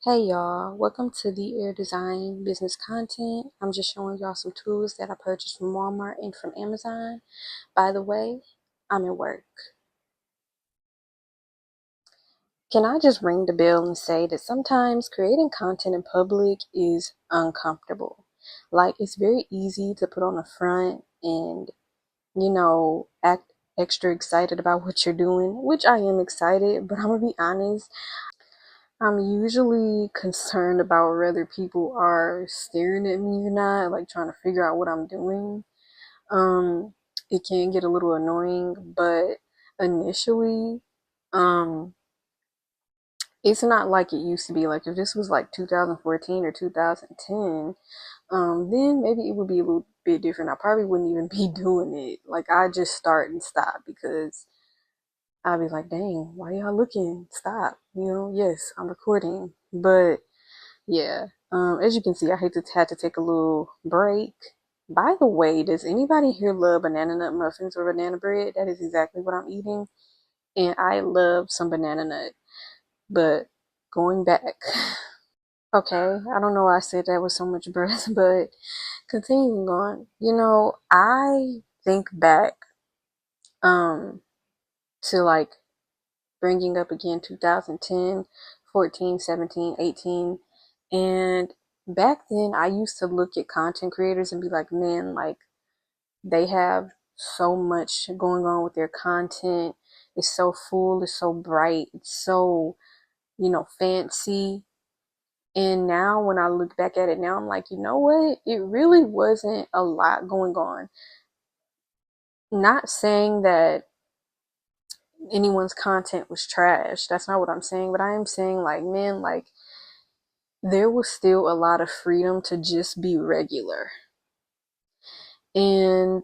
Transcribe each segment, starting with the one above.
Hey y'all, welcome to the Airr Design business content. I'm just showing y'all some tools that I purchased from Walmart and from Amazon. By the way, I'm at work. Can I just ring the bell and say that sometimes creating content in public is uncomfortable? Like, it's very easy to put on a front and, act extra excited about what you're doing, which I am excited, but I'm gonna be honest. I'm usually concerned about whether people are staring at me or not, like trying to figure out what I'm doing. Um, it can get a little annoying, but initially, um, it's not like it used to be. Like if this was like 2014 or 2010, then maybe it would be a little bit different. I probably wouldn't even be doing it. Like I just start and stop because I'd be like, dang, why y'all looking? Stop. Yes, I'm recording. But yeah, as you can see, I had to take a little break. By the way, does anybody here love banana nut muffins or banana bread? That is exactly what I'm eating. And I love some banana nut. But going back. Okay, I don't know why I said that with so much breath, but continuing on. I think back to like bringing up again 2010, 14, 17, 18. And back then, I used to look at content creators and be like, man, like they have so much going on with their content. It's so full, it's so bright, it's so, fancy. And now when I look back at it now, I'm like, you know what? It really wasn't a lot going on. Not saying that anyone's content was trash. That's not what I'm saying. But I am saying, like, man, like, there was still a lot of freedom to just be regular. And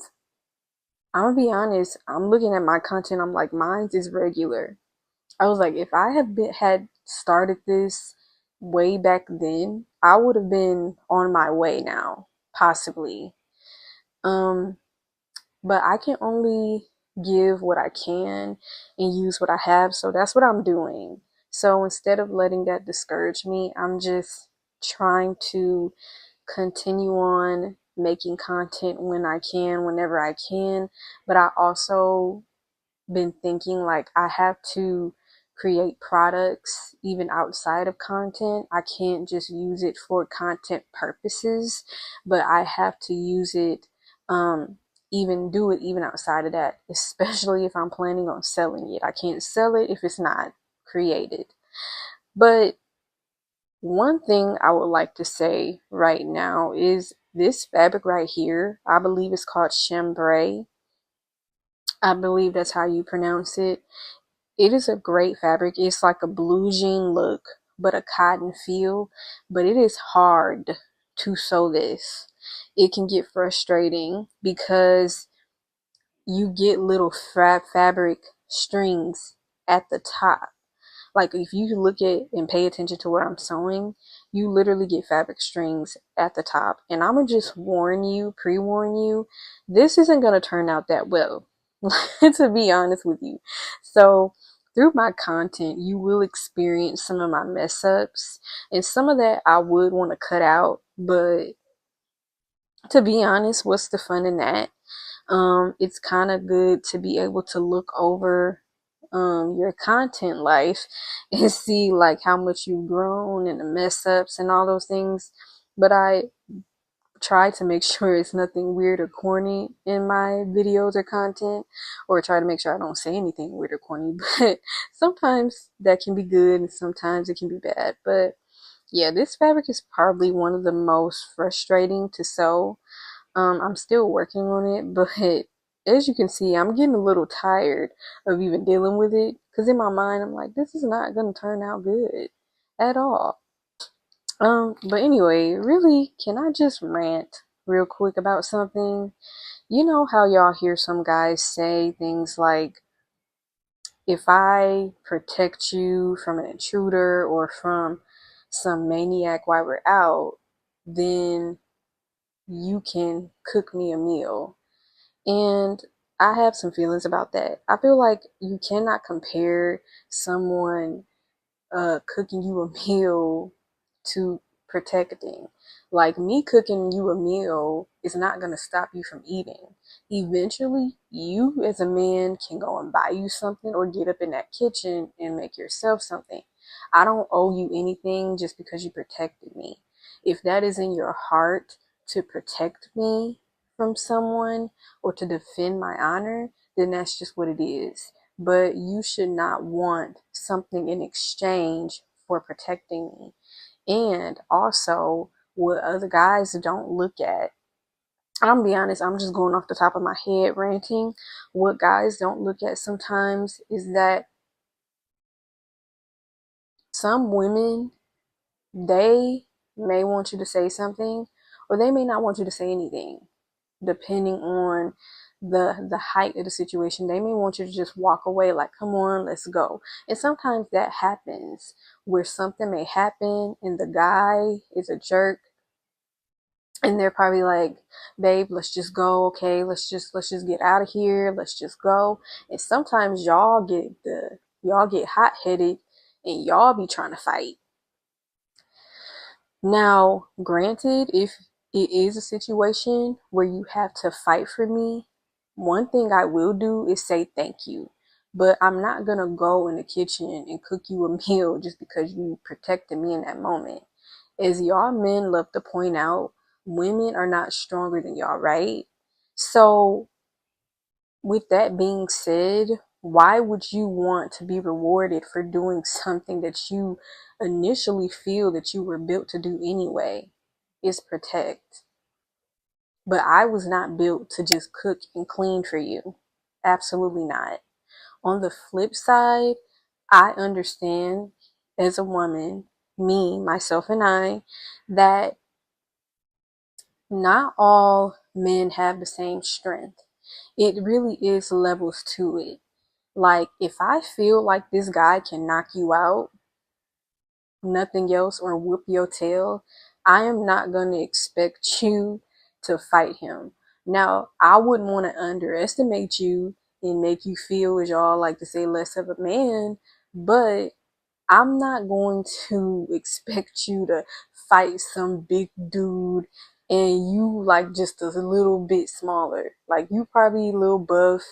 I'm gonna be honest, I'm looking at my content, I'm like, mine is regular. I was like, if I had started this way back then, I would have been on my way now, possibly. Um, but I can only give what I can and use what I have, so that's what I'm doing. So instead of letting that discourage me, I'm just trying to continue on making content when I can, whenever I can. But I also been thinking like I have to create products even outside of content. I can't just use it for content purposes, but I have to use it, even do it even outside of that, especially if I'm planning on selling it. I can't sell it if it's not created. But one thing I would like to say right now is this fabric right here. I believe it's called chambray. I believe that's how you pronounce it. It is a great fabric. It's like a blue jean look, but a cotton feel. But it is hard to sew this. It can get frustrating because you get little fabric strings at the top. Like if you look at and pay attention to where I'm sewing, you literally get fabric strings at the top. And I'm gonna just pre-warn you, this isn't gonna turn out that well, to be honest with you. So through my content, you will experience some of my mess ups, and some of that I would want to cut out. But to be honest, what's the fun in that? It's kind of good to be able to look over your content life and see like how much you've grown and the mess ups and all those things. But I try to make sure it's nothing weird or corny in my videos or content, or try to make sure I don't say anything weird or corny. But sometimes that can be good and sometimes it can be bad. But yeah, this fabric is probably one of the most frustrating to sew. I'm still working on it, but as you can see, I'm getting a little tired of even dealing with it. Because in my mind, I'm like, this is not going to turn out good at all. But anyway, really, can I just rant real quick about something? You know how y'all hear some guys say things like, if I protect you from an intruder or from some maniac while we're out, then you can cook me a meal. And I have some feelings about that. I feel like you cannot compare someone cooking you a meal to protecting. Like me cooking you a meal is not going to stop you from eating. Eventually, you as a man can go and buy you something or get up in that kitchen and make yourself something. I don't owe you anything just because you protected me. If that is in your heart to protect me from someone or to defend my honor, then that's just what it is. But you should not want something in exchange for protecting me. And also, what other guys don't look at, I'm gonna be honest, I'm just going off the top of my head ranting. What guys don't look at sometimes is that some women, they may want you to say something or they may not want you to say anything, depending on the height of the situation. They may want you to just walk away like, come on, let's go. And sometimes that happens where something may happen and the guy is a jerk and they're probably like, babe, let's just go. Okay, let's just get out of here. Let's just go. And sometimes y'all get hot headed and y'all be trying to fight. Now, granted, if it is a situation where you have to fight for me, one thing I will do is say thank you. But I'm not gonna go in the kitchen and cook you a meal just because you protected me in that moment. As y'all men love to point out, women are not stronger than y'all, right? So, with that being said, why would you want to be rewarded for doing something that you initially feel that you were built to do anyway? Is protect. But I was not built to just cook and clean for you. Absolutely not. On the flip side, I understand as a woman, me, myself, and I, that not all men have the same strength. It really is levels to it. Like, if I feel like this guy can knock you out, nothing else, or whoop your tail, I am not going to expect you to fight him. Now, I wouldn't want to underestimate you and make you feel, as y'all like to say, less of a man, but I'm not going to expect you to fight some big dude and you like just a little bit smaller. Like, you probably a little buff,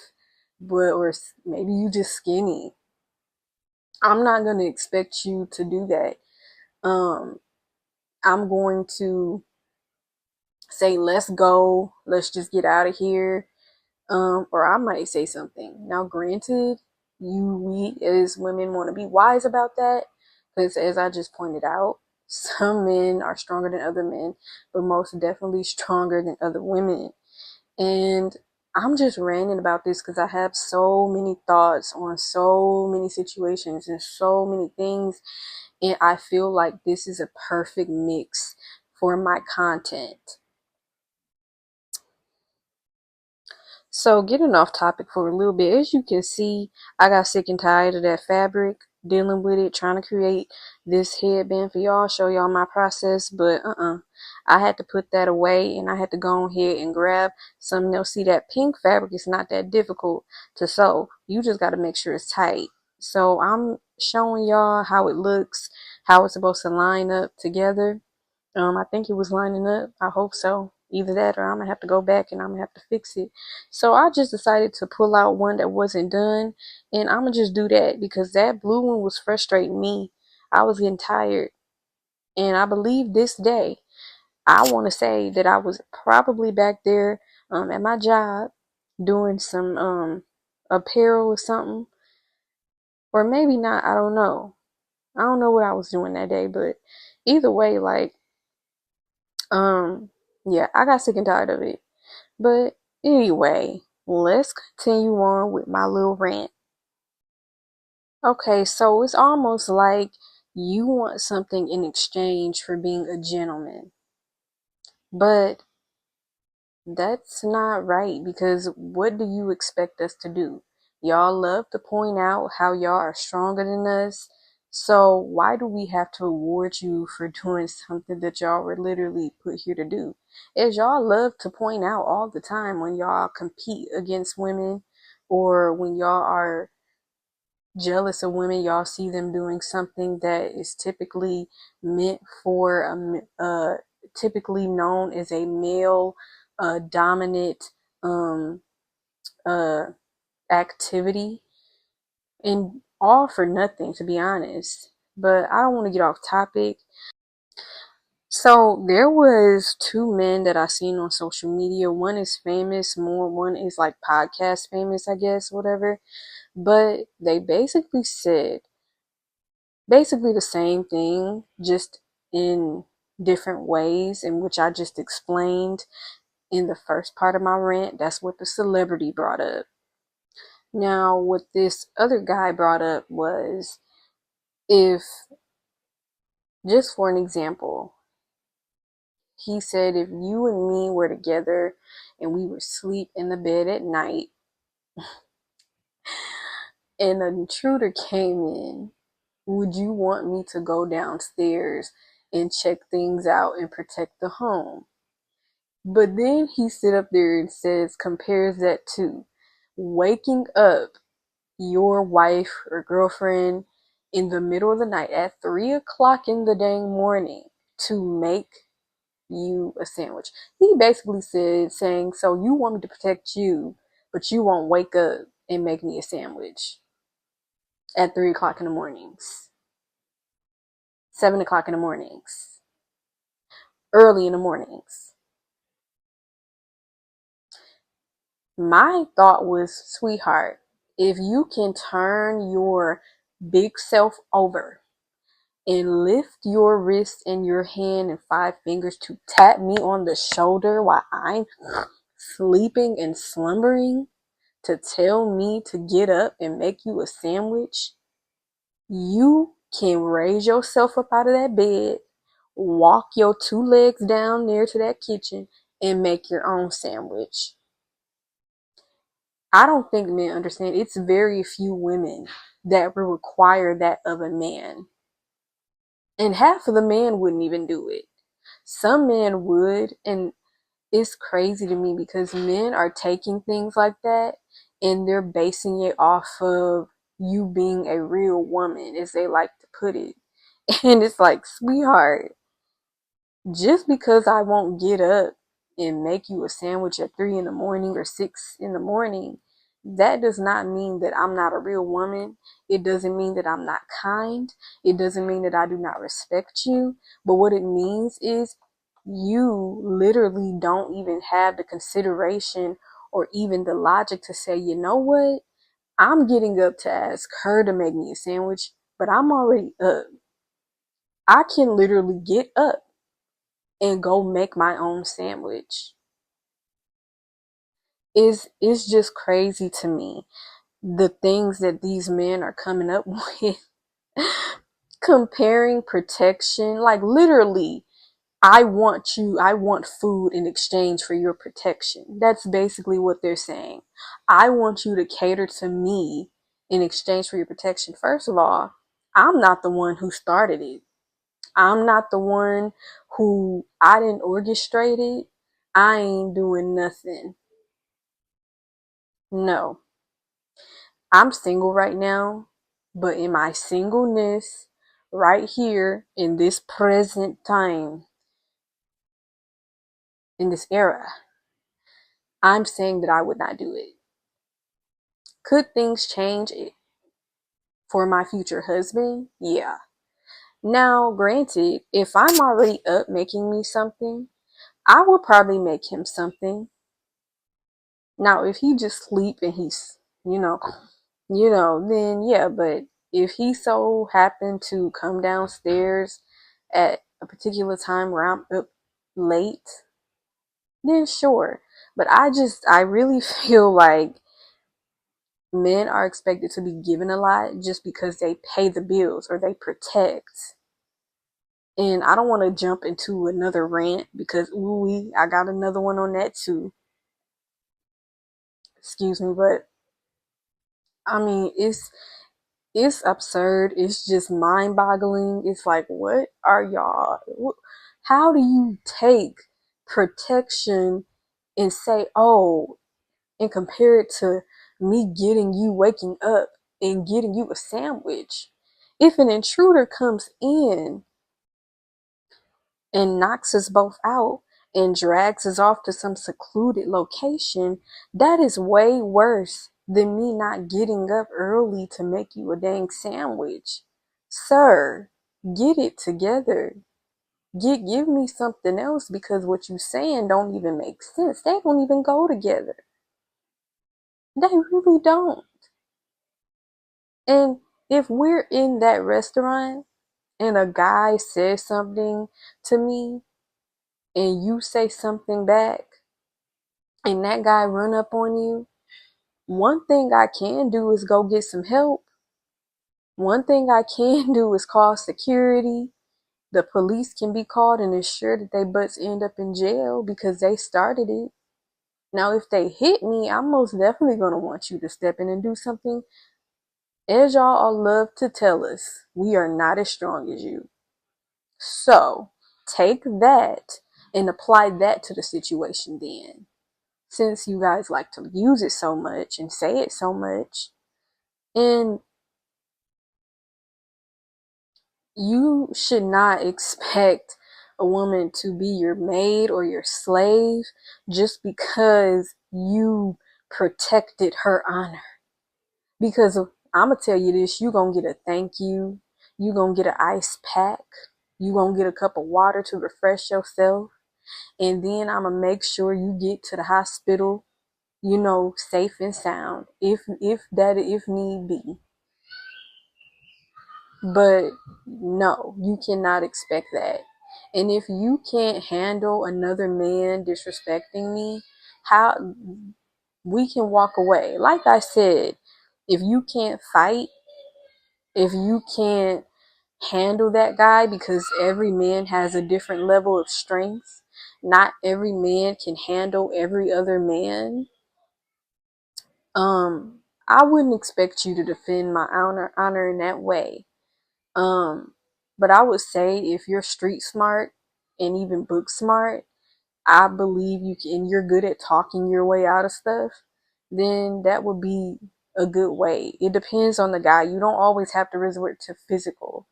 but or maybe you just skinny. I'm not going to expect you to do that. Um, I'm going to say, let's go. Let's just get out of here. Or I might say something. Now, granted, we as women want to be wise about that. Because as I just pointed out, some men are stronger than other men, but most definitely stronger than other women. And I'm just ranting about this because I have so many thoughts on so many situations and so many things. And I feel like this is a perfect mix for my content. So, getting off topic for a little bit, as you can see, I got sick and tired of that fabric, dealing with it, trying to create this headband for y'all, show y'all my process, but I had to put that away and I had to go ahead and grab something else. See, that pink fabric is not that difficult to sew. You just got to make sure it's tight. So, I'm showing y'all how it looks, how it's supposed to line up together. I think it was lining up. I hope so. Either that or I'm gonna have to go back and I'm gonna have to fix it. So I just decided to pull out one that wasn't done and I'm gonna just do that because that blue one was frustrating me. I was getting tired. And I believe this day, I want to say that I was probably back there at my job doing some apparel or something. Or maybe not, I don't know. I don't know what I was doing that day, but either way, like Um, yeah, I got sick and tired of it. But anyway, let's continue on with my little rant. Okay, so it's almost like you want something in exchange for being a gentleman. But that's not right because what do you expect us to do? Y'all love to point out how y'all are stronger than us. So why do we have to reward you for doing something that y'all were literally put here to do? As y'all love to point out all the time when y'all compete against women or when y'all are jealous of women, y'all see them doing something that is typically meant for typically known as a male dominant um, uh, activity, and all for nothing, to be honest. But I don't want to get off topic. So there was two men that I seen on social media. One is famous, one is like podcast famous, I guess, whatever. But they basically said basically the same thing, just in different ways, in which I just explained in the first part of my rant. That's what the celebrity brought up. Now, what this other guy brought up was, if, just for an example, he said if you and me were together and we were asleep in the bed at night and an intruder came in, would you want me to go downstairs and check things out and protect the home? But then he sit up there and says, compares that to waking up your wife or girlfriend in the middle of the night at 3 o'clock in the dang morning to make you a sandwich. He basically said, saying, so you want me to protect you, but you won't wake up and make me a sandwich at 3 o'clock in the mornings, 7 o'clock in the mornings, early in the mornings. My thought was, sweetheart, if you can turn your big self over and lift your wrist and your hand and 5 fingers to tap me on the shoulder while I'm sleeping and slumbering, to tell me to get up and make you a sandwich, you can raise yourself up out of that bed, walk your 2 legs down there to that kitchen, and make your own sandwich. I don't think men understand. It's very few women that will require that of a man. And half of the men wouldn't even do it. Some men would, and it's crazy to me because men are taking things like that and they're basing it off of you being a real woman, as they like to put it. And it's like, sweetheart, just because I won't get up and make you a sandwich at 3 in the morning or 6 in the morning, that does not mean that I'm not a real woman. It doesn't mean that I'm not kind. It doesn't mean that I do not respect you. But what it means is you literally don't even have the consideration or even the logic to say, you know what? I'm getting up to ask her to make me a sandwich, but I'm already up. I can literally get up and go make my own sandwich. Is just crazy to me, the things that these men are coming up with. Comparing protection, like literally, I want food in exchange for your protection. That's basically what they're saying. I want you to cater to me in exchange for your protection. First of all, I'm not the one who started it. I'm not the one I didn't orchestrate it. I ain't doing nothing. No. I'm single right now, but in my singleness, right here in this present time, in this era, I'm saying that I would not do it. Could things change it for my future husband? Yeah. Now, granted, if I'm already up making me something, I will probably make him something. Now, if he just sleep and he's, then yeah, but if he so happened to come downstairs at a particular time where I'm up late, then sure. But I really feel like men are expected to be given a lot just because they pay the bills or they protect. And I don't want to jump into another rant because I got another one on that too. Excuse me, but I mean it's absurd. It's just mind-boggling. It's like, what are y'all? How do you take protection and say, oh, and compare it to me getting you waking up in getting you a sandwich. If an intruder comes in and knocks us both out and drags us off to some secluded location, that is way worse than me not getting up early to make you a dang sandwich. Sir, get it together. Give me something else, because what you saying don't even make sense. They don't even go together. They really don't. And if we're in that restaurant and a guy says something to me and you say something back and that guy run up on you, one thing I can do is go get some help. One thing I can do is call security. The police can be called and ensure that they butts end up in jail because they started it. Now, if they hit me, I'm most definitely going to want you to step in and do something. As y'all all love to tell us, we are not as strong as you. So, take that and apply that to the situation then. Since you guys like to use it so much and say it so much. And you should not expect a woman to be your maid or your slave just because you protected her honor. Because I'm going to tell you this, you going to get a thank you. You going to get an ice pack. You going to get a cup of water to refresh yourself. And then I'm going to make sure you get to the hospital, safe and sound, if need be. But no, you cannot expect that. And if you can't handle another man disrespecting me, how we can walk away. Like I said, if you can't fight, if you can't handle that guy, because every man has a different level of strength, not every man can handle every other man. I wouldn't expect you to defend my honor in that way. But I would say if you're street smart and even book smart, I believe you can, you're good at talking your way out of stuff, then that would be a good way. It depends on the guy. You don't always have to resort to physical.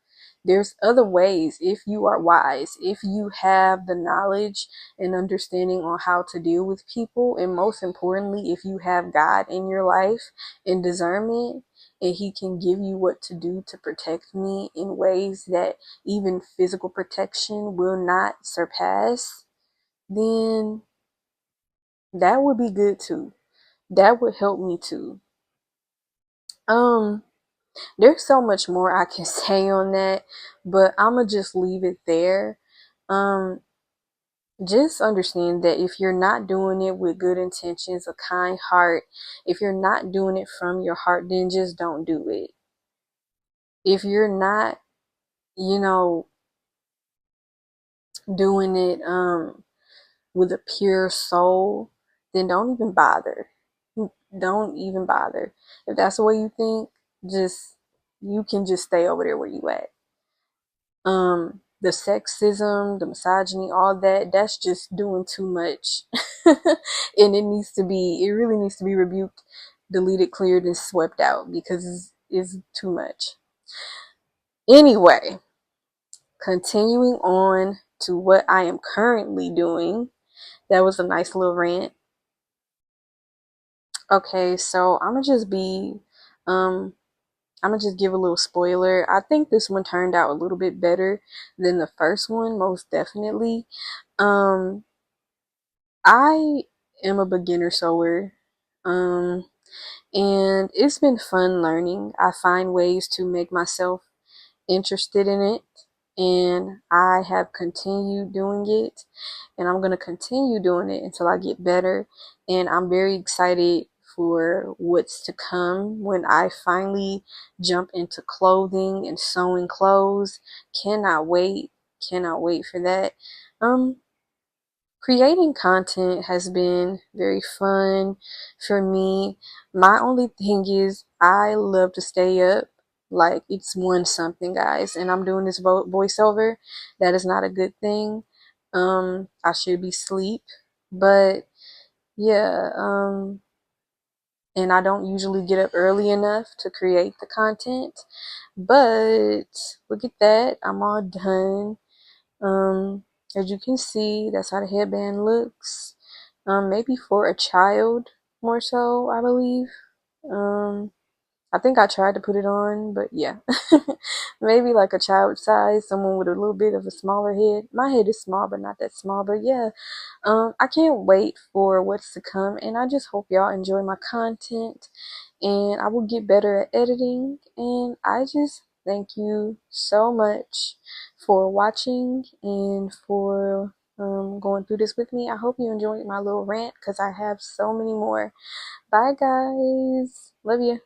There's other ways if you are wise, if you have the knowledge and understanding on how to deal with people, and most importantly, if you have God in your life and discernment, and he can give you what to do to protect me in ways that even physical protection will not surpass, then that would be good too. That would help me too. There's so much more I can say on that, but I'ma just leave it there. Um, just understand that if you're not doing it with good intentions, a kind heart, if you're not doing it from your heart, then just don't do it. If you're not, you know, doing it with a pure soul, then don't even bother. Don't even bother. If that's the way you think, just you can just stay over there where you at. The sexism, the misogyny, all that's just doing too much. And it really needs to be rebuked, deleted, cleared, and swept out because it's too much. Anyway, continuing on to what I am currently doing. That was a nice little rant. Okay, so um I'm gonna just give a little spoiler. I think this one turned out a little bit better than the first one, most definitely. Um I am a beginner sewer. Um and it's been fun learning. I find ways to make myself interested in it, and I have continued doing it, and I'm going to continue doing it until I get better. And I'm very excited for what's to come when I finally jump into clothing and sewing clothes. Cannot wait. Cannot wait for that. Creating content has been very fun for me. My only thing is I love to stay up. Like it's one something, guys, and I'm doing this voiceover. That is not a good thing. I should be asleep, but yeah. and I don't usually get up early enough to create the content. But look at that, I'm all done. Um, as you can see, that's how the headband looks. Maybe for a child more so, I believe. Um, I think I tried to put it on, but yeah. Maybe like a child size, someone with a little bit of a smaller head. My head is small, but not that small. But yeah, I can't wait for what's to come, and I just hope y'all enjoy my content, and I will get better at editing. And I just thank you so much for watching and for going through this with me. I hope you enjoyed my little rant because I have so many more. Bye, guys. Love you.